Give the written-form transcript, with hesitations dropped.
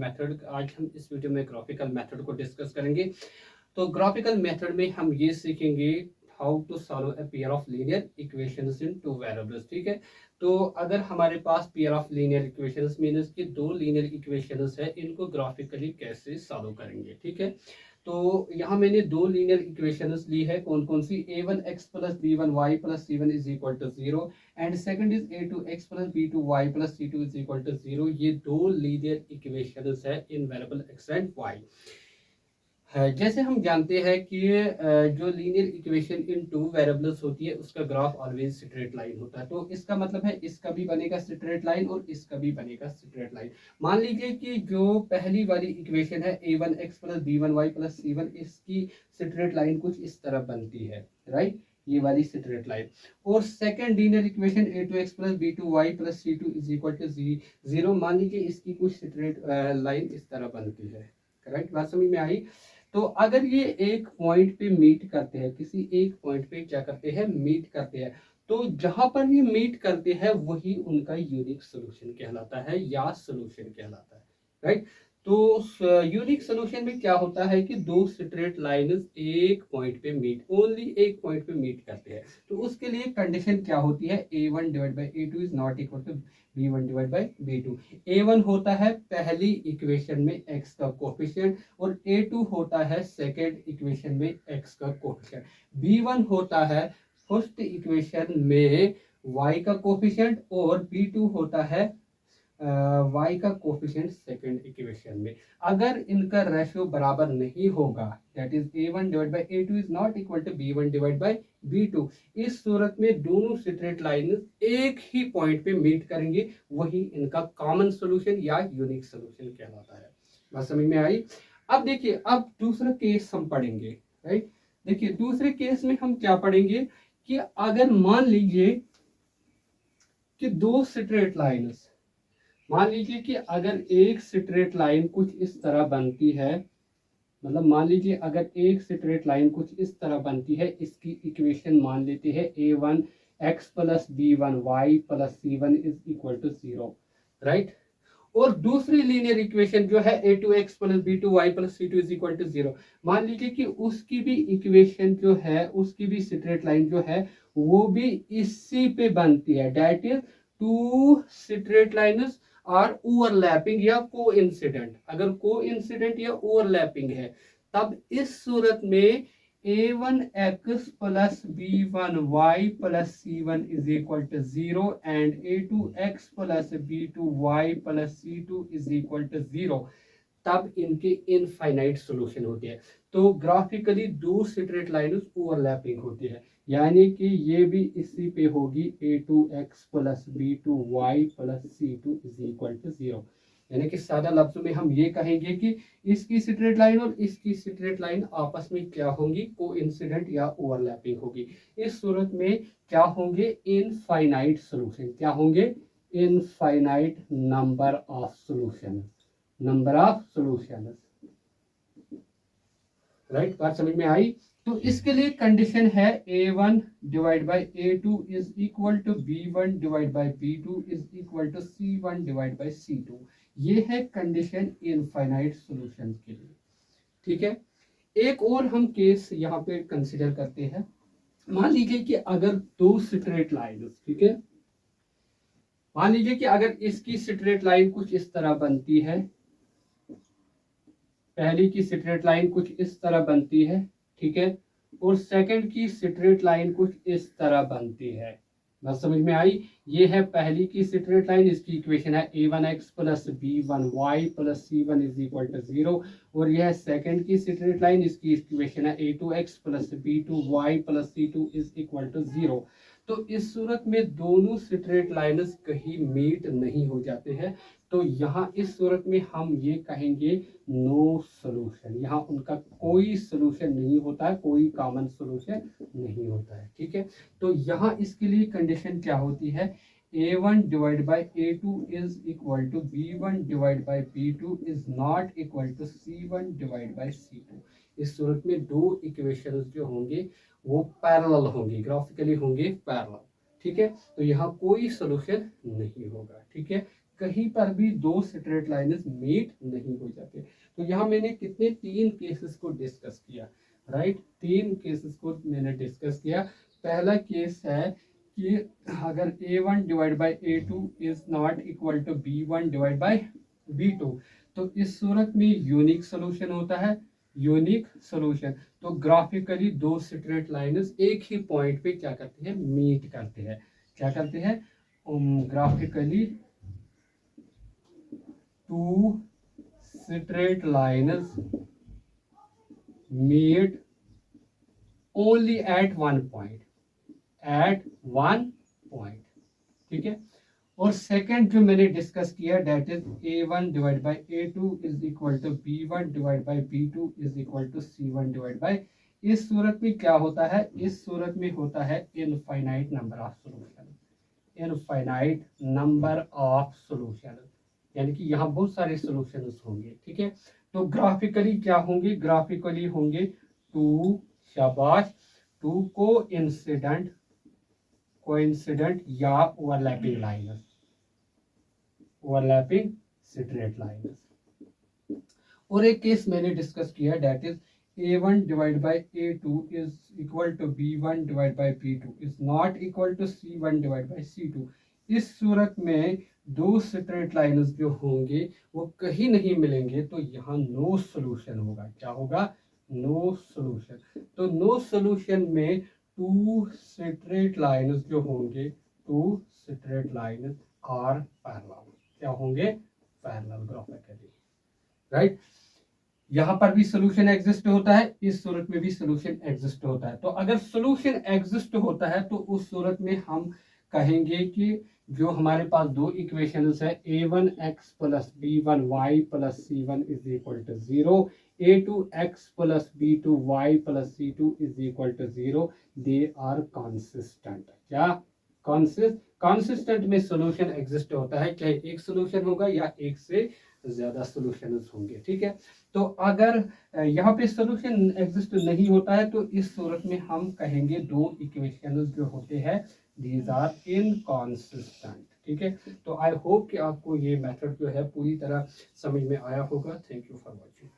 Method. आज हम इस वीडियो में ग्राफिकल मेथड को डिस्कस करेंगे। तो ग्राफिकल मेथड में हम ये सीखेंगे how to solve a pair of linear equations in two variables. ठीक है, तो अगर हमारे पास pair of linear equations means कि दो लीनियर इक्वेशंस है, इनको ग्राफिकली कैसे सॉल्व करेंगे। ठीक है, तो यहाँ मैंने दो लीनियर इक्वेशंस ली है। कौन कौन सी? a1x plus b1y plus c1 is equal to 0 and second is a2x plus b2y plus c2 is equal to 0। ये दो लीनियर इक्वेशंस है in variable x and y है। जैसे हम जानते हैं कि जो linear equation in two variables होती है उसका ग्राफ ऑलवेज स्ट्रेट लाइन होता है। तो इसका मतलब है इसका भी बनेगा स्ट्रेट लाइन और इसका भी बनेगा स्ट्रेट लाइन। मान लीजिए कि जो पहली वाली इक्वेशन है a1x plus b1y plus c1, इसकी स्ट्रेट लाइन कुछ इस तरह बनती है, राइट, ये वाली स्ट्रेट लाइन। और second linear equation a2x plus b2y plus c2 is equal to 0, मान लीजिए इसकी कुछ स्ट्रेट लाइन इस तरह बनती है। करेक्ट, बात समझ में आई? तो अगर ये एक पॉइंट पे मीट करते हैं, किसी एक पॉइंट पे क्या करते हैं, मीट करते हैं, तो जहां पर ये मीट करते हैं वही उनका यूनिक सोल्यूशन कहलाता है या सोल्यूशन कहलाता है, राइट। तो यूनिक सोल्यूशन में क्या होता है कि दो स्ट्रेट लाइंस एक पॉइंट पे मीट, ओनली एक पॉइंट पे मीट करते हैं। तो उसके लिए कंडीशन क्या होती है? a1 divide by a2 is not equal to b1 divide by b2। a1 होता है पहली इक्वेशन में x का कोफिशिएंट और a2 होता है सेकेंड इक्वेशन में x का कोफिशिएंट। b1 होता है फर्स्ट इक्वेशन में y का कोफिशिएंट और b2 होता है y का कोफिशिएंट सेकंड इक्वेशन में। अगर इनका रेशियो बराबर नहीं होगा, that is a1 divide by a2 is not equal to b1 divide by b2, इस सूरत में दोनों स्ट्रेट लाइन एक ही पॉइंट पे मीट करेंगे, वही इनका कॉमन सॉल्यूशन या यूनिक सॉल्यूशन कहलाता है। बात समझ में आई? अब देखिए, अब दूसरा केस हम पढ़ेंगे, राइट। देखिए दूसरे केस में हम क्या पढ़ेंगे कि अगर मान लीजिए कि दो स्ट्रेट लाइन्स, मान लीजिए कि अगर एक स्ट्रेट लाइन कुछ इस तरह बनती है, मतलब मान लीजिए अगर एक स्ट्रेट लाइन कुछ इस तरह बनती है, इसकी इक्वेशन मान लेते हैं a1 x plus b1 y plus c1 is equal to 0, right. और दूसरी लीनियर इक्वेशन जो है a2x plus b2y plus c2 is equal to 0, मान लीजिए कि उसकी भी इक्वेशन जो है, उसकी भी स्ट्रेट लाइन जो है वो भी इसी पे बनती है, that is two straight lines are overlapping या कोइंसिडेंट। अगर कोइंसिडेंट या ओवरलैपिंग है तब इस सूरत में a1x plus b1y plus c1 is equal to 0 and a2x plus b2y plus c2 is equal to 0, तब इनके इनफाइनाइट सॉल्यूशन होते हैं। तो ग्राफिकली दो स्ट्रेट लाइन्स ओवरलैपिंग होती है, यानी कि ये भी इसी पे होगी a2x plus b2y plus c2 is equal to 0। यानी कि सादा लफ्जों में हम ये कहेंगे कि इसकी स्ट्रेट लाइन और इसकी स्ट्रेट लाइन आपस में क्या होंगी? कोइंसिडेंट या ओवरलैपिंग होगी। इस सूरत में क्या होंगे? Infinite solution. क्या होंगे? Infinite number of solution, number of solution, right. बात समझ में आई? तो इसके लिए कंडीशन है a1 divide by a2 is equal to b1 divide by b2 is equal to c1 divide by c2। ये है कंडीशन इनफाइनाइट सॉल्यूशन के लिए। ठीक है, एक और हम केस यहाँ पे कंसीडर करते हैं। मान लीजिए कि अगर दो स्ट्रेट लाइन, ठीक है, मान लीजिए कि अगर इसकी स्ट्रेट लाइन कुछ इस तरह बनती है, पहली की स्ट्रेट लाइन कुछ इस तरह बनती है, ठीक है, और सेकंड की स्ट्रेट लाइन कुछ इस तरह बनती है। बस समझ में आई? ये है पहली की स्ट्रेट लाइन, इसकी इक्वेशन है a1x plus b1y plus c1 is equal to 0, और यह है सेकंड की स्ट्रेट लाइन, इसकी इक्वेशन है a2x plus b2y plus c2 is equal to 0। तो इस सूरत में दोनों स्ट्रेट लाइन्स कहीं मीट नहीं हो जाते हैं, तो यहाँ इस सूरत में हम ये कहेंगे नो सॉल्यूशन। यहाँ उनका कोई सॉल्यूशन नहीं होता है, कोई कॉमन सॉल्यूशन नहीं होता है। ठीक है, तो यहाँ इसके लिए कंडीशन क्या होती है? a1 divide by a2 is equal to b1 divide by b2 is not equal to c1 divide by c2। इस सूरत में दो इक्वेशंस जो होंगे वो पैरेलल होंगे, ग्राफिकली होंगे पैरेलल। ठीक है, तो यहाँ कोई सॉल्यूशन नहीं होगा। ठीक है, कहीं पर भी दो स्ट्रेट लाइन्स मीट नहीं हो जाते। तो यहाँ मैंने कितने 3 केसेस को डिस्कस किया, राइट, 3 केसेस को मैंने डिस्कस किया। पहला केस है कि अगर a1 divide by a2 is not equal to b1 divide by b2, तो इस सूरत में यूनिक सोल्यूशन होता है, यूनिक सोल्यूशन। तो ग्राफिकली दो स्ट्रेट लाइन्स एक ही पॉइंट पे क्या करते हैं, मीट करते हैं। क्या करते हैं, graphically two straight lines meet only at one point, at one point, ठीक है। और सेकंड जो मैंने डिस्कस किया that is a1 divide by a2 is equal to b1 divide by b2 is equal to c1 divide by, इस सूरत में क्या होता है, इस सूरत में होता है infinite number of solution, infinite number of solution, यानी कि यहाँ बहुत सारे सॉल्यूशंस होंगे, ठीक है। तो ग्राफिकली क्या होंगे, ग्राफिकली होंगे टू, शाबाश, टू कोइंसिडेंट या overlapping lines, overlapping straight lines. और एक केस मैंने डिस्कस किया that is a1 divide by a2 is equal to b1 divide by b2 is not equal to c1 divide by c2। इस सूरत में दो स्ट्रेट लाइन्स जो होंगे वो कहीं नहीं मिलेंगे, तो यहाँ नो सोल्यूशन होगा। क्या होगा, नो सोल्यूशन। तो नो सोल्यूशन में टू स्ट्रेट लाइन्स जो होंगे, two straight lines are parallel, क्या होंगे, पैरेलल ग्राफिकली, राइट। यहाँ पर भी सोल्यूशन एग्जिस्ट होता है, इस सूरत में भी सोल्यूशन एग्जिस्ट होता है। तो अगर सोल्यूशन एग्जिस्ट होता है तो उस सूरत में हम कहेंगे कि जो हमारे पास दो इक्वेशंस है a1x plus b1y plus c1 is equal to 0, a2x plus b2y plus c2 is equal to 0, they are consistent. क्या कॉन्सिस्टेंट में सोल्यूशन एग्जिस्ट होता है, चाहे एक सोल्यूशन होगा या एक से ज्यादा सोल्यूशंस होंगे, ठीक है। तो अगर यहाँ पे सोल्यूशन एग्जिस्ट नहीं होता है तो इस सूरत में हम कहेंगे दो इक्वेशंस जो होते हैं दीज आर इनकॉन्सिस्टेंट, ठीक है। तो आई होप कि आपको ये मेथड जो है पूरी तरह समझ में आया होगा। Thank you for watching.